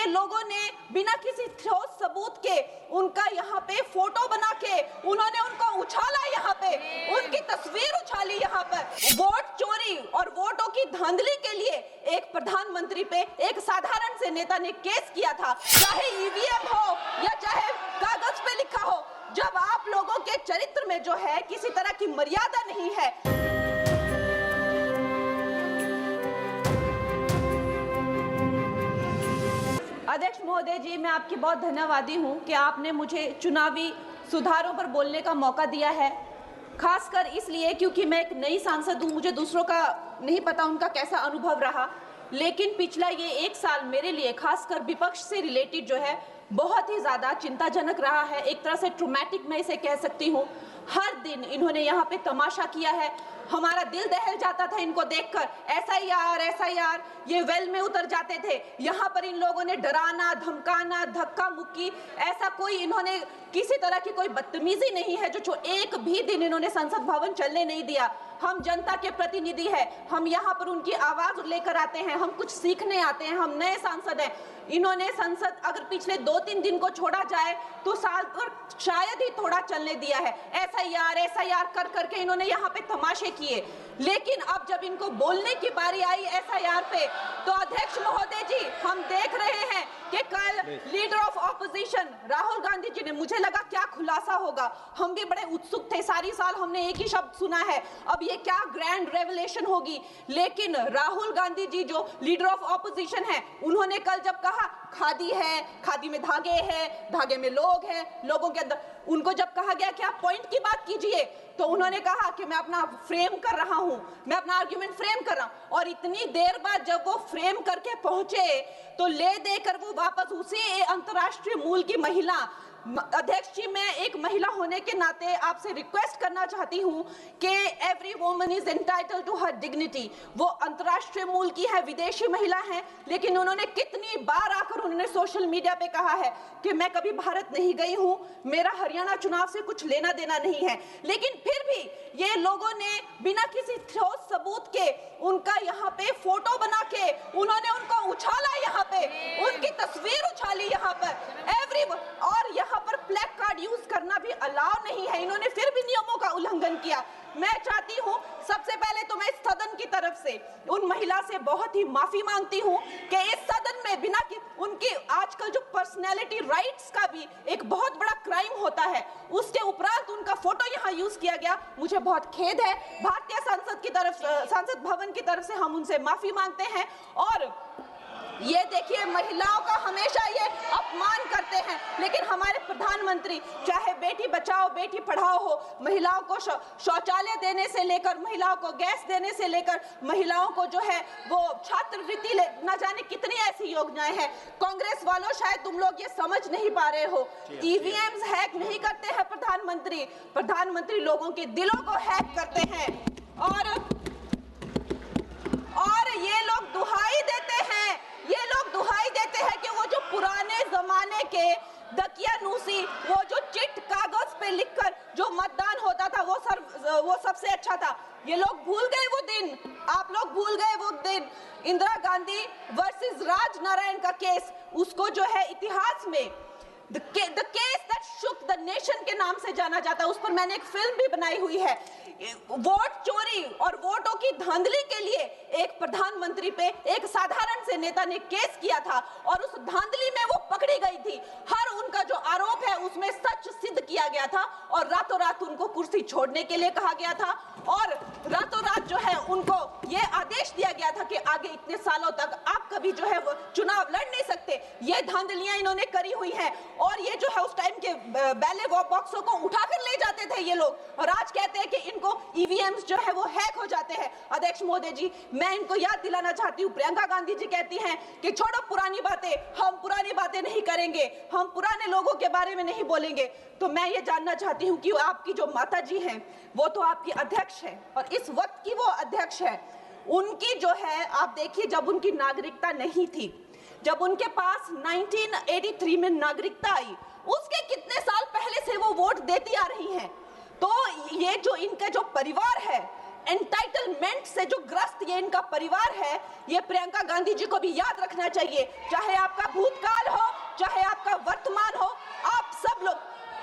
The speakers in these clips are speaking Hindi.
ये लोगों ने बिना किसी ठोस सबूत के उनका यहाँ पे फोटो बना के उन्होंने उनको उछाला, यहाँ पे उनकी तस्वीर उछाली, यहाँ पर वोट चोरी और वोटों की धांधली के लिए एक प्रधानमंत्री पे एक साधारण से नेता ने केस किया था, चाहे ईवीएम हो या चाहे कागज पे लिखा हो। जब आप लोगों के चरित्र में जो है किसी तरह की मर्यादा नहीं है। अध्यक्ष महोदय जी, मैं आपकी बहुत धन्यवादी हूं कि आपने मुझे चुनावी सुधारों पर बोलने का मौका दिया है, खासकर इसलिए क्योंकि मैं एक नई सांसद हूं, मुझे दूसरों का नहीं पता उनका कैसा अनुभव रहा, लेकिन पिछला ये एक साल मेरे लिए खासकर विपक्ष से रिलेटेड जो है बहुत ही ज़्यादा चिंताजनक रहा है। एक तरह से ट्रॉमेटिक मैं इसे कह सकती हूँ। हर दिन इन्होंने यहाँ पे तमाशा किया है, हमारा दिल दहल जाता था इनको देखकर। एसआईआर ये वेल में उतर जाते थे। यहाँ पर इन लोगों ने डराना, धमकाना, धक्का मुक्की, ऐसा कोई इन्होंने किसी तरह की कोई बदतमीजी नहीं है जो एक भी दिन इन्होंने संसद भवन चलने नहीं दिया। हम जनता के प्रतिनिधि हैं, हम यहाँ पर उनकी आवाज लेकर आते हैं, हम कुछ सीखने आते हैं, हम नए सांसद हैं। इन्होंने संसद अगर पिछले 2-3 दिन को छोड़ा जाए तो साल भर शायद ही थोड़ा चलने दिया है। एसआईआर कर करके इन्होंने यहाँ पे तमाशे किए, लेकिन अब जब इनको बोलने की बारी आई एसआईआर पे, तो अध्यक्ष महोदय जी हम देख रहे हैं कि कल leader of opposition Rahul Gandhi ji ने, मुझे लगा क्या खुलासा होगा, हम भी बड़े उत्सुक थे, सारी साल हमने एक ही शब्द सुना है, अब ये क्या ग्रैंड रेवलेशन होगी। लेकिन राहुल गांधी जी जो लीडर ऑफ ऑपोजिशन है, उन्होंने कल जब कहा खादी है, खादी में धागे हैं, धागे में लोग हैं, लोगों के अंदर, उनको जब कहा गया कि आप पॉइंट की बात कीजिए, तो उन्होंने कहा कि मैं अपना फ्रेम कर रहा हूं, मैं अपना आर्ग्यूमेंट फ्रेम कर रहा हूं। और इतनी देर बाद जब वो फ्रेम करके पहुंचे तो ले देकर वो वापस उसी अंतर्राष्ट्रीय मूल की महिला, अध्यक्ष जी मैं एक महिला होने के नाते आपसे रिक्वेस्ट करना चाहती हूं कि every woman is entitled to her dignity. वो अंतर्राष्ट्रीय मूल की है, विदेशी महिला है, लेकिन उन्होंने कितनी बार आकर उन्होंने सोशल मीडिया पे कहा है कि मैं कभी भारत नहीं गई हूं, मेरा हरियाणा चुनाव से कुछ लेना देना नहीं है। लेकिन फिर भी ये लोगों ने बिना किसी ठोस सबूत के उनका यहाँ पे फोटो बना के उन्होंने उनको उछाला, यहाँ पे उनकी तस्वीर उछाली, यहाँ पर और यहाँ पर प्लेक कार्ड यूज करना भी अलाउ नहीं है। इन्होंने फिर भी नियमों का उल्लंघन किया। मैं चाहती हूँ सबसे पहले तो मैं इस सदन की तरफ से उन महिला से बहुत ही माफी मांगती हूँ कि इस सदन में बिना कि उनकी आजकल जो पर्सनैलिटी राइट्स का भी एक बहुत बड़ा क्राइम होता है, उसके उपरांत उनका फोटो यहाँ यूज किया गया, मुझे बहुत खेद है। भारतीय संसद की तरफ, संसद भवन की तरफ से हम उनसे माफी मांगते हैं। और ये देखिए महिलाओं का हमेशा ये अपमान करते हैं, लेकिन हमारे प्रधानमंत्री चाहे बेटी बचाओ बेटी पढ़ाओ हो, महिलाओं को शौचालय देने से लेकर, महिलाओं को गैस देने से लेकर, महिलाओं को जो है वो छात्रवृत्ति न जाने कितनी ऐसी योजनाएं हैं। कांग्रेस वालों शायद तुम लोग ये समझ नहीं पा रहे हो, ईवीएम्स हैक नहीं करते हैं प्रधानमंत्री लोगों के दिलों को हैक करते हैं। और ये लोग दुहाई देते हैं कि वो जो पुराने जमाने के दकियानूसी, वो जो चिट कागज पे लिखकर जो मतदान होता था वो सबसे अच्छा था। ये लोग भूल गए वो दिन, आप लोग भूल गए वो दिन। इंदिरा गांधी वर्सेस राजनारायण का केस, उसको जो है इतिहास में The case that shook the nation के नाम से जाना जाता है, उस पर मैंने एक फिल्म भी बनाई हुई है। वोट चोरी और वोटों की धांधली के लिए एक प्रधानमंत्री पे एक साधारण से नेता ने केस किया था और उस धांधली में वो पकड़ी गई थी। हर उनका जो आरोप है उसमें सच सिद्ध किया गया था और रातों रात उनको कुर्सी छोड़ने के लिए कहा गया था और रातों रात जो है उनको ये आदेश दिया गया था कि आगे इतने सालों तक आप कभी जो है वो चुनाव लड़ नहीं सकते। ये धांधलियां इन्होंने करी हुई हैं और ये जो है उस टाइम के बैलेट बॉक्सों को उठाकर ले जाते थे ये लोग, और आज कहते हैं कि इनको ईवीएम्स जो है वो हैक हो जाते हैं। अध्यक्ष महोदय जी, मैं इनको याद दिलाना चाहती हूँ, प्रियंका गांधी जी कहती हैं कि छोड़ो पुरानी बातें, हम पुरानी बातें नहीं करेंगे, हम पुराने लोगों के बारे में नहीं बोलेंगे। तो मैं ये जानना चाहती हूँ कि आपकी जो माता जी हैं वो तो आपकी अध्यक्ष है और इस वक्त की वो अध्यक्ष है, उनकी जो है आप देखिए जब उनकी नागरिकता नहीं थी, जब उनके पास 1983 में नागरिकता आई, उसके कितने साल पहले से वो वोट देती आ रही हैं। तो ये जो इनका जो परिवार है, एंटाइटलमेंट से जो ग्रस्त ये इनका परिवार है, ये प्रियंका गांधी जी को भी याद रखना चाहिए। चाहे आपका भूतकाल हो, चाहे आपका वर्तमान हो, आप सब लोग,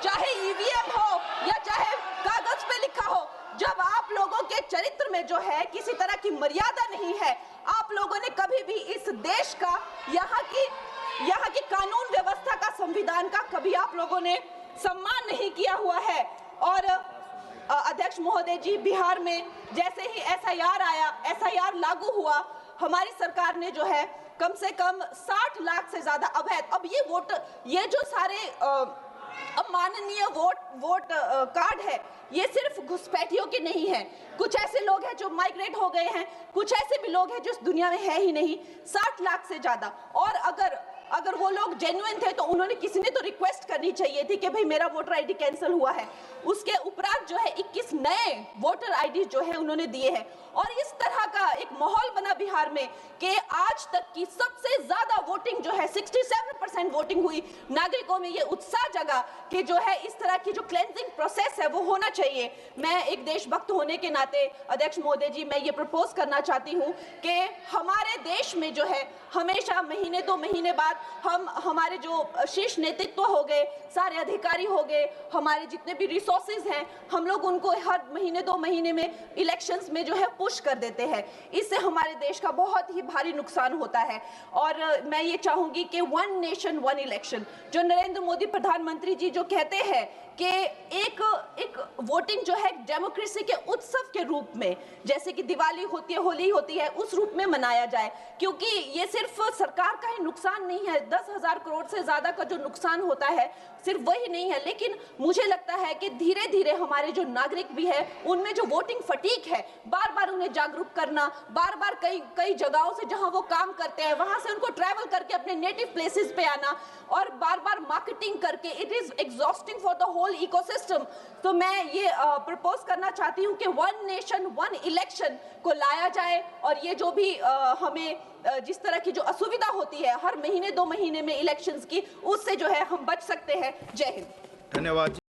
चाहे ईवीएम हो या चाहे कागज पे लिखा हो, जब आप लोगों के चरित्र में जो है किसी तरह की मर्यादा नहीं है, आप लोगों ने कभी भी इस देश का, यहाँ की कानून व्यवस्था का, संविधान का कभी आप लोगों ने सम्मान नहीं किया हुआ है। और अध्यक्ष महोदय जी, बिहार में जैसे ही एसआईआर लागू हुआ, हमारी सरकार ने जो है कम से कम 60 लाख से ज्यादा अवैध, अब ये जो सारे अमाननीय वोट कार्ड है, ये सिर्फ घुसपैठियों के नहीं है। कुछ ऐसे लोग हैं जो माइग्रेट हो गए हैं, कुछ ऐसे भी लोग हैं जो इस दुनिया में है ही नहीं। 60 लाख से ज्यादा। और अगर वो लोग जेन्युइन थे तो उन्होंने, किसी ने तो रिक्वेस्ट करनी चाहिए थी कि भाई मेरा वोटर आईडी कैंसिल हुआ है। उसके उपरांत जो है 21 नए वोटर आईडी जो है उन्होंने दिए हैं। और इस तरह का एक माहौल बना बिहार में कि आज तक की सबसे ज्यादा वोटिंग जो है 67% वोटिंग हुई। नागरिकों में ये उत्साह जगा कि जो है इस तरह की जो क्लेंजिंग प्रोसेस है वो होना चाहिए। मैं एक देशभक्त होने के नाते अध्यक्ष महोदय जी, मैं ये प्रपोज करना चाहती हूँ कि हमारे देश में जो है हमेशा महीने 2 महीने बाद हमारे जो शीर्ष नेतृत्व हो गए, सारे अधिकारी हो गए, हमारे जितने भी रिसोर्सेज हैं, हम लोग उनको हर महीने 2 महीने में इलेक्शंस में जो है पुश कर देते हैं। इससे हमारे देश का बहुत ही भारी नुकसान होता है। और मैं ये चाहूंगी कि 1 नेशन 1 इलेक्शन, जो नरेंद्र मोदी प्रधानमंत्री जी जो कहते हैं कि एक वोटिंग जो है डेमोक्रेसी के उत्सव के रूप में, जैसे कि दिवाली होती है, होली होती है, उस रूप में मनाया जाए। क्योंकि ये सिर्फ सरकार का ही नुकसान नहीं है, 10,000 करोड़ से ज्यादा का जो नुकसान होता है सिर्फ वही नहीं है, लेकिन मुझे लगता है कि धीरे धीरे हमारे जो नागरिक भी है उनमें जो वोटिंग फटीक है, बार बार उन्हें जागरूक करना, बार बार कई जगहों से जहां वो काम करते हैं वहां से उनको ट्रैवल करके अपने नेटिव प्लेसेस पे आना और बार बार मार्केटिंग करके, it is exhausting for the whole ecosystem. तो मैं ये प्रपोज करना चाहती हूँ कि 1 नेशन 1 इलेक्शन को लाया जाए। और ये जो भी हमें जिस तरह की जो असुविधा होती है हर महीने 2 महीने में इलेक्शंस की, उससे जो है हम बच सकते हैं। जय हिंद। धन्यवाद।